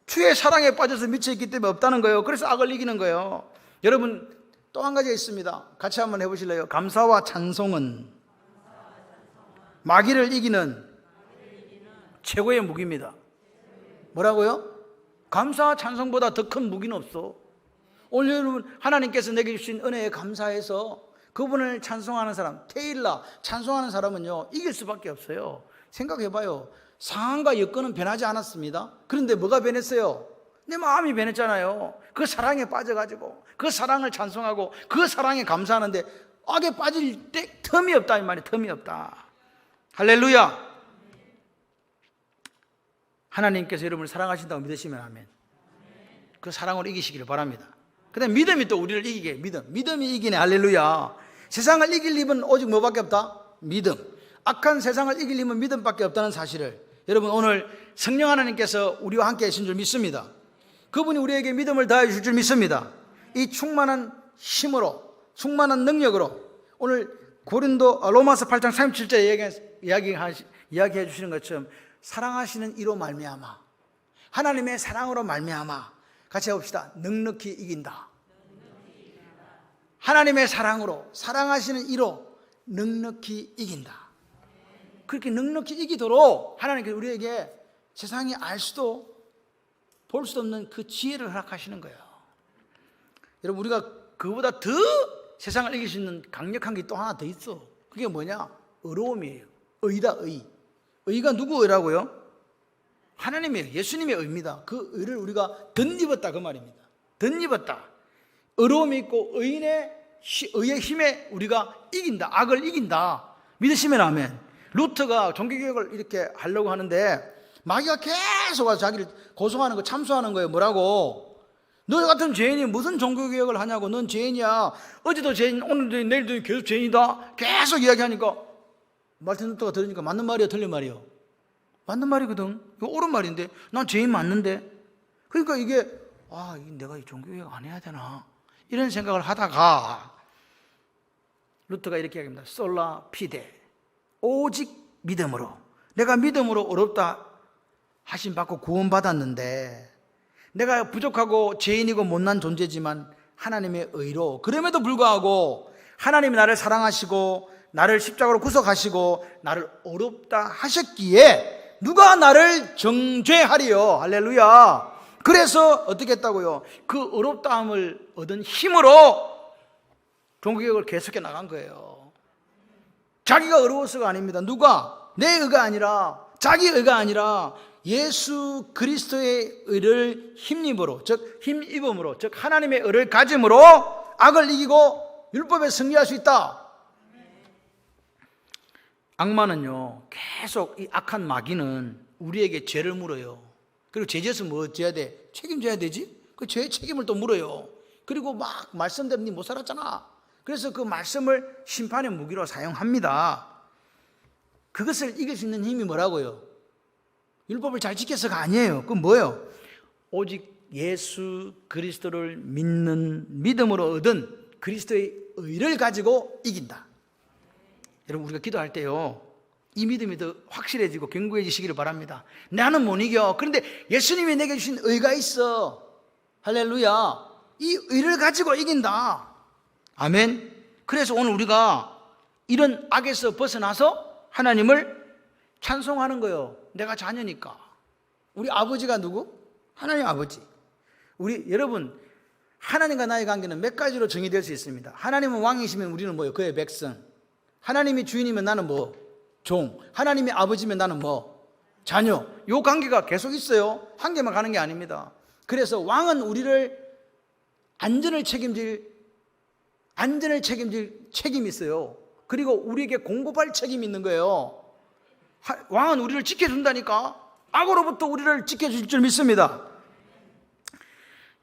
주의 사랑에 빠져서 미쳐있기 때문에 없다는 거예요. 그래서 악을 이기는 거예요. 여러분, 또 한 가지 있습니다. 같이 한번 해보실래요? 감사와 찬송은 마귀를 이기는 최고의 무기입니다. 뭐라고요? 감사와 찬송보다 더 큰 무기는 없어. 오늘 여러분, 하나님께서 내게 주신 은혜에 감사해서 그분을 찬송하는 사람, 테일라 찬송하는 사람은요, 이길 수밖에 없어요. 생각해봐요. 상황과 여건은 변하지 않았습니다. 그런데 뭐가 변했어요? 내 마음이 변했잖아요. 그 사랑에 빠져가지고 그 사랑을 찬송하고 그 사랑에 감사하는데 악에 빠질 때 틈이 없다 이 말이에요. 틈이 없다. 할렐루야. 하나님께서 여러분을 사랑하신다고 믿으시면 아멘. 그 사랑으로 이기시기를 바랍니다. 그 다음에 믿음이 또 우리를 이기게 해. 믿음이 이기네. 할렐루야. 세상을 이길 힘은 오직 뭐밖에 없다? 믿음. 악한 세상을 이길 힘은 믿음밖에 없다는 사실을 여러분, 오늘 성령 하나님께서 우리와 함께 하신 줄 믿습니다. 그분이 우리에게 믿음을 다해 주실 줄 믿습니다. 이 충만한 힘으로, 충만한 능력으로 오늘 로마서 8장 37절에 이야기해 주시는 것처럼 사랑하시는 이로 말미암아, 하나님의 사랑으로 말미암아, 같이 해봅시다. 넉넉히 이긴다. 하나님의 사랑으로, 사랑하시는 이로 넉넉히 이긴다. 그렇게 넉넉히 이기도록 하나님께서 우리에게 세상이 알 수도 볼 수도 없는 그 지혜를 허락하시는 거예요. 여러분, 우리가 그보다 더 세상을 이길 수 있는 강력한 게 또 하나 더 있어. 그게 뭐냐? 의로움이에요. 의다, 의. 의가 누구 의라고요? 하나님의, 예수님의 의입니다. 그 의를 우리가 덧입었다 그 말입니다. 덧입었다. 의로움이 있고 의의 힘에 우리가 이긴다. 악을 이긴다. 믿으시면 아멘. 루트가 종교개혁을 이렇게 하려고 하는데 마귀가 계속 와서 자기를 고소하는 거, 참소하는 거예요. 뭐라고? 너 같은 죄인이 무슨 종교개혁을 하냐고. 넌 죄인이야. 어제도 죄인, 오늘도 내일도 계속 죄인이다. 계속 이야기하니까 말틴 루터가 들으니까 맞는 말이야, 틀린 말이야? 맞는 말이거든. 이거 옳은 말인데 난 죄인 맞는데. 그러니까 이게 내가 이 종교개혁 안 해야 되나 이런 생각을 하다가 루터가 이렇게 이야기합니다. 솔라 피데, 오직 믿음으로. 내가 믿음으로 어렵다 하심 받고 구원받았는데 내가 부족하고 죄인이고 못난 존재지만 하나님의 의로, 그럼에도 불구하고 하나님이 나를 사랑하시고 나를 십자가로 구속하시고 나를 어렵다 하셨기에 누가 나를 정죄하리요. 할렐루야. 그래서 어떻게 했다고요? 그 어렵다함을 얻은 힘으로 종교개혁을 계속해 나간 거예요. 자기가 어려워서가 아닙니다. 누가? 내 의가 아니라, 자기 의가 아니라 예수 그리스도의 의를 힘입음으로, 즉 힘입음으로, 즉 하나님의 의를 가짐으로 악을 이기고 율법에 승리할 수 있다. 악마는요, 계속 이 악한 마귀는 우리에게 죄를 물어요. 그리고 죄지어서 뭐 져야 돼? 책임져야 되지? 그 죄의 책임을 또 물어요. 그리고 막 말씀대로 니 못 살았잖아. 그래서 그 말씀을 심판의 무기로 사용합니다. 그것을 이길 수 있는 힘이 뭐라고요? 율법을 잘 지켜서가 아니에요. 그건 뭐예요? 오직 예수 그리스도를 믿는 믿음으로 얻은 그리스도의 의를 가지고 이긴다. 여러분, 우리가 기도할 때요, 이 믿음이 더 확실해지고 견고해지시기를 바랍니다. 나는 못 이겨. 그런데 예수님이 내게 주신 의가 있어. 할렐루야. 이 의를 가지고 이긴다. 아멘. 그래서 오늘 우리가 이런 악에서 벗어나서 하나님을 찬송하는 거예요. 내가 자녀니까. 우리 아버지가 누구? 하나님 아버지. 여러분, 하나님과 나의 관계는 몇 가지로 정의될 수 있습니다. 하나님은 왕이시면 우리는 뭐예요? 그의 백성. 하나님이 주인이면 나는 뭐? 종. 하나님이 아버지면 나는 뭐? 자녀. 이 관계가 계속 있어요. 한 개만 가는 게 아닙니다. 그래서 왕은 우리를 안전을 책임질 책임이 있어요. 그리고 우리에게 공급할 책임이 있는 거예요. 왕은 우리를 지켜준다니까. 악으로부터 우리를 지켜줄 줄 믿습니다.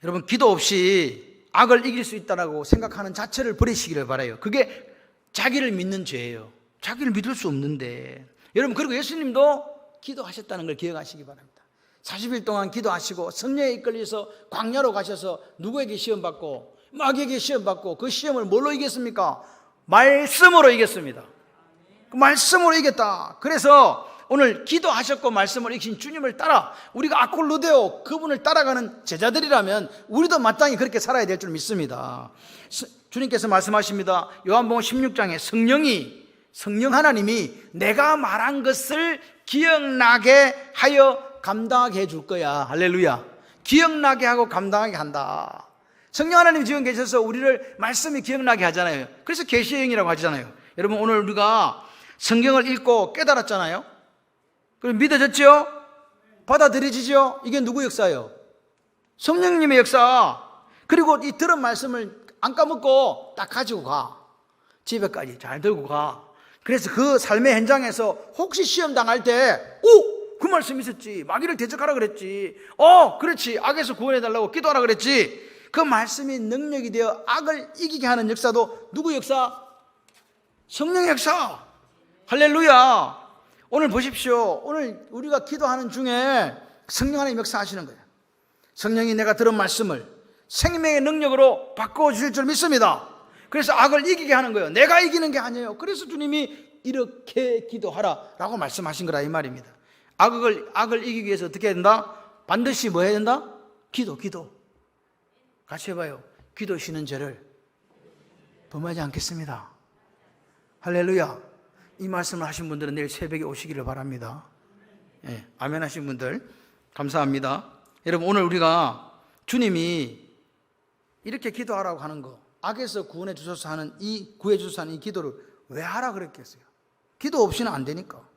여러분, 기도 없이 악을 이길 수 있다고 생각하는 자체를 버리시기를 바라요. 그게 자기를 믿는 죄예요. 자기를 믿을 수 없는데. 여러분, 그리고 예수님도 기도하셨다는 걸 기억하시기 바랍니다. 40일 동안 기도하시고 성령에 이끌려서 광야로 가셔서 누구에게 시험받고 마귀에게 시험받고 그 시험을 뭘로 이겼습니까? 말씀으로 이겼습니다. 그 말씀으로 이겼다. 그래서 오늘 기도하셨고 말씀을 이기신 주님을 따라 우리가 아콜루데오 그분을 따라가는 제자들이라면 우리도 마땅히 그렇게 살아야 될 줄 믿습니다. 주님께서 말씀하십니다. 요한복음 16장에 성령 하나님이 내가 말한 것을 기억나게 하여 감당하게 해줄 거야. 할렐루야. 기억나게 하고 감당하게 한다. 성령 하나님 지금 계셔서 우리를 말씀이 기억나게 하잖아요. 그래서 계시의 영이라고 하잖아요. 여러분, 오늘 우리가 성경을 읽고 깨달았잖아요. 그럼 믿어졌죠? 받아들여지죠? 이게 누구 역사예요? 성령님의 역사. 그리고 이 들은 말씀을 안 까먹고 딱 가지고 가. 집에까지 잘 들고 가. 그래서 그 삶의 현장에서 혹시 시험 당할 때, 그 말씀 있었지. 마귀를 대적하라 그랬지. 그렇지. 악에서 구원해달라고 기도하라 그랬지. 그 말씀이 능력이 되어 악을 이기게 하는 역사도 누구 역사? 성령의 역사. 할렐루야. 오늘 보십시오. 오늘 우리가 기도하는 중에 성령 하나님 역사하시는 거예요. 성령이 내가 들은 말씀을 생명의 능력으로 바꿔주실 줄 믿습니다. 그래서 악을 이기게 하는 거예요. 내가 이기는 게 아니에요. 그래서 주님이 이렇게 기도하라 라고 말씀하신 거라 이 말입니다. 악을 이기기 위해서 어떻게 해야 된다? 반드시 뭐 해야 된다? 기도. 같이 해봐요. 기도시는 죄를 범하지 않겠습니다. 할렐루야. 이 말씀을 하신 분들은 내일 새벽에 오시기를 바랍니다. 예, 아멘 하신 분들 감사합니다. 여러분, 오늘 우리가 주님이 이렇게 기도하라고 하는 거, 악에서 구원해 주소서 하는 구해 주소서 하는 이 기도를 왜 하라 그랬겠어요? 기도 없이는 안 되니까.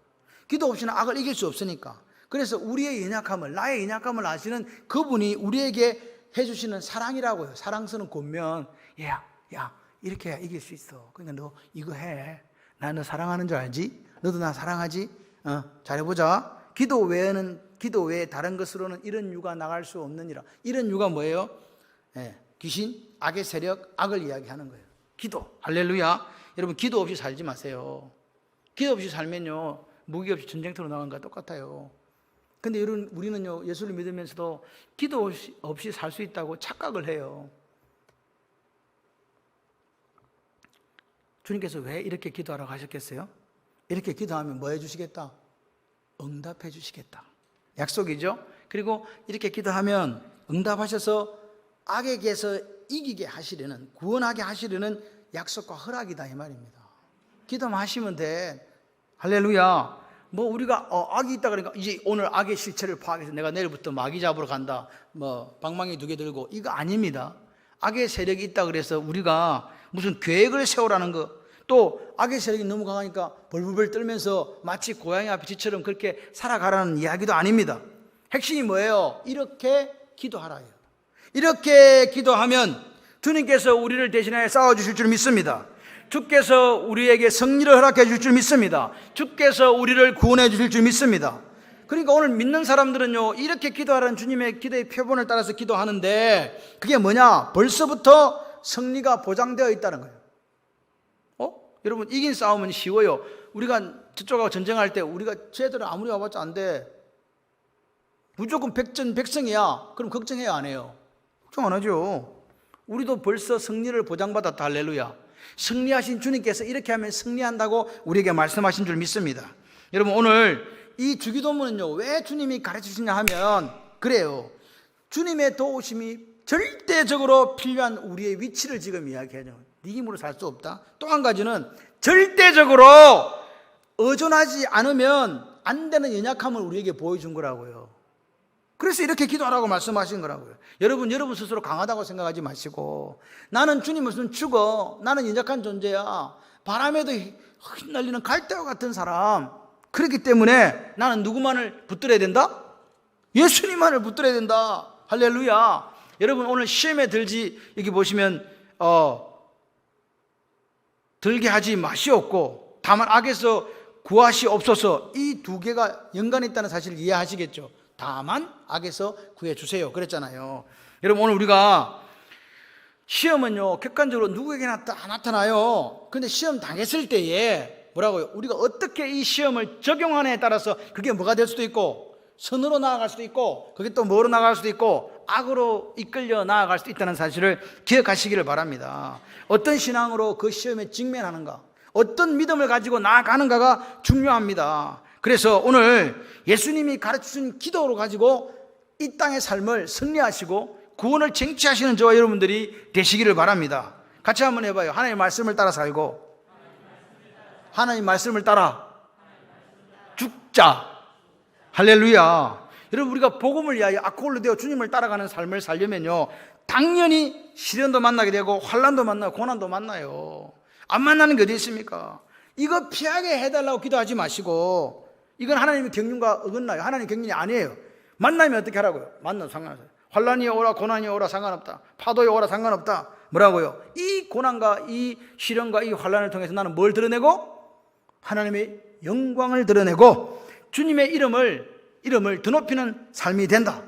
기도 없이는 악을 이길 수 없으니까. 그래서 나의 연약함을 아시는 그분이 우리에게 해주시는 사랑이라고요. 사랑스러운 권면. 야, 이렇게 해야 이길 수 있어. 그러니까 너 이거 해. 나 너 사랑하는 줄 알지? 너도 나 사랑하지? 잘해보자. 기도 외에 다른 것으로는 이런 유가 나갈 수 없느니라. 이런 유가 뭐예요? 귀신, 악의 세력, 악을 이야기하는 거예요. 기도. 할렐루야. 여러분, 기도 없이 살지 마세요. 기도 없이 살면요, 무기 없이 전쟁터로 나간 거와 똑같아요. 근데 여러분, 우리는요, 예수를 믿으면서도 기도 없이 살 수 있다고 착각을 해요. 주님께서 왜 이렇게 기도하라고 하셨겠어요? 이렇게 기도하면 뭐 해주시겠다? 응답해 주시겠다. 약속이죠? 그리고 이렇게 기도하면 응답하셔서 악에게서 이기게 하시려는, 구원하게 하시려는 약속과 허락이다 이 말입니다. 기도만 하시면 돼. 할렐루야. 뭐 우리가 악이 있다 그러니까 이제 오늘 악의 실체를 파악해서 내가 내일부터 마귀 잡으러 간다, 뭐 방망이 2개 들고, 이거 아닙니다. 악의 세력이 있다 그래서 우리가 무슨 계획을 세우라는 거, 또 악의 세력이 너무 강하니까 벌벌벌 떨면서 마치 고양이 앞에 쥐처럼 그렇게 살아가라는 이야기도 아닙니다. 핵심이 뭐예요? 이렇게 기도하라요. 이렇게 기도하면 주님께서 우리를 대신하여 싸워주실 줄 믿습니다. 주께서 우리에게 승리를 허락해 주실 줄 믿습니다. 주께서 우리를 구원해 주실 줄 믿습니다. 그러니까 오늘 믿는 사람들은요, 이렇게 기도하라는 주님의 기도의 표본을 따라서 기도하는데, 그게 뭐냐? 벌써부터 승리가 보장되어 있다는 거예요. 여러분, 이긴 싸움은 쉬워요. 우리가 저쪽하고 전쟁할 때 우리가 쟤들은 아무리 와봤자 안 돼. 무조건 백전백승이야. 그럼 걱정해야 안 해요? 걱정 안 하죠. 우리도 벌써 승리를 보장받았다. 할렐루야. 승리하신 주님께서 이렇게 하면 승리한다고 우리에게 말씀하신 줄 믿습니다. 여러분, 오늘 이 주기도문은요, 왜 주님이 가르치시냐 하면 그래요. 주님의 도우심이 절대적으로 필요한 우리의 위치를 지금 이야기하죠. 네 힘으로 살 수 없다. 또 한 가지는 절대적으로 의존하지 않으면 안 되는 연약함을 우리에게 보여준 거라고요. 그래서 이렇게 기도하라고 말씀하신 거라고요. 여러분 스스로 강하다고 생각하지 마시고, 나는 주님 없으면 죽어. 나는 연약한 존재야. 바람에도 흩날리는 갈대와 같은 사람. 그렇기 때문에 나는 누구만을 붙들어야 된다? 예수님만을 붙들어야 된다. 할렐루야. 여러분, 오늘 시험에 들지, 여기 보시면 들게 하지 마시옵고 다만 악에서 구하시옵소서. 이 두 개가 연관이 있다는 사실을 이해하시겠죠. 다만 악에서 구해주세요 그랬잖아요. 여러분, 오늘 우리가 시험은요, 객관적으로 누구에게나 다 나타나요. 근데 시험 당했을 때에 뭐라고요? 우리가 어떻게 이 시험을 적용하느냐에 따라서 그게 뭐가 될 수도 있고, 선으로 나아갈 수도 있고, 그게 또 뭐로 나아갈 수도 있고, 악으로 이끌려 나아갈 수도 있다는 사실을 기억하시기를 바랍니다. 어떤 신앙으로 그 시험에 직면하는가, 어떤 믿음을 가지고 나아가는가가 중요합니다. 그래서 오늘 예수님이 가르쳐준 기도로 가지고 이 땅의 삶을 승리하시고 구원을 쟁취하시는 저와 여러분들이 되시기를 바랍니다. 같이 한번 해봐요. 하나님의 말씀을 따라 살고, 하나님 말씀을 따라 죽자. 할렐루야. 여러분, 우리가 복음을 위하여 악골로 되어 주님을 따라가는 삶을 살려면요, 당연히 시련도 만나게 되고 환난도 만나고 고난도 만나요. 안 만나는 게 어디 있습니까? 이거 피하게 해달라고 기도하지 마시고, 이건 하나님의 경륜과 어긋나요. 하나님의 경륜이 아니에요. 만나면 어떻게 하라고요? 만나도 상관없어요. 환난이 오라 고난이 오라 상관없다. 파도에 오라 상관없다. 뭐라고요? 이 고난과 이 시련과 이 환난을 통해서 나는 뭘 드러내고? 하나님의 영광을 드러내고 주님의 이름을 드높이는 삶이 된다.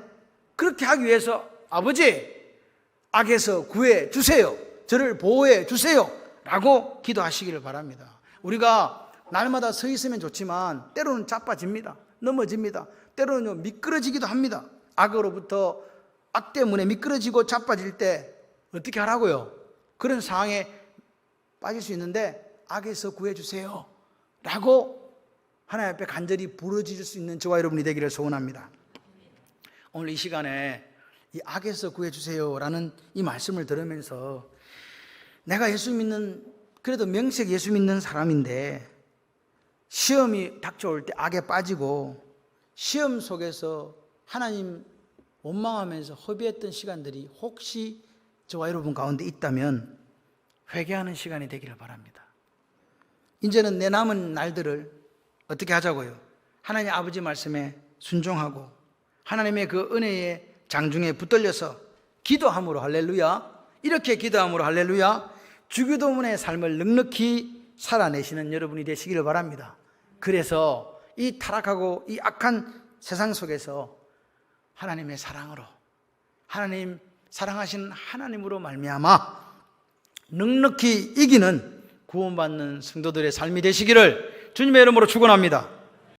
그렇게 하기 위해서 아버지, 악에서 구해 주세요. 저를 보호해 주세요. 라고 기도하시기를 바랍니다. 우리가 날마다 서 있으면 좋지만 때로는 자빠집니다. 넘어집니다. 때로는요, 미끄러지기도 합니다. 악으로부터, 악 때문에 미끄러지고 자빠질 때 어떻게 하라고요? 그런 상황에 빠질 수 있는데 악에서 구해 주세요 라고 하나님 앞에 간절히 부르짖을 수 있는 저와 여러분이 되기를 소원합니다. 오늘 이 시간에 이 악에서 구해 주세요라는 이 말씀을 들으면서 내가 예수 믿는, 그래도 명색 예수 믿는 사람인데 시험이 닥쳐올 때 악에 빠지고 시험 속에서 하나님 원망하면서 허비했던 시간들이 혹시 저와 여러분 가운데 있다면 회개하는 시간이 되기를 바랍니다. 이제는 내 남은 날들을 어떻게 하자고요? 하나님 아버지 말씀에 순종하고 하나님의 그 은혜의 장중에 붙들려서 기도함으로, 할렐루야, 이렇게 기도함으로, 할렐루야, 주기도문의 삶을 넉넉히 살아내시는 여러분이 되시기를 바랍니다. 그래서 이 타락하고 이 악한 세상 속에서 하나님의 사랑으로, 하나님 사랑하신 하나님으로 말미암아 넉넉히 이기는 구원받는 성도들의 삶이 되시기를 주님의 이름으로 축원합니다.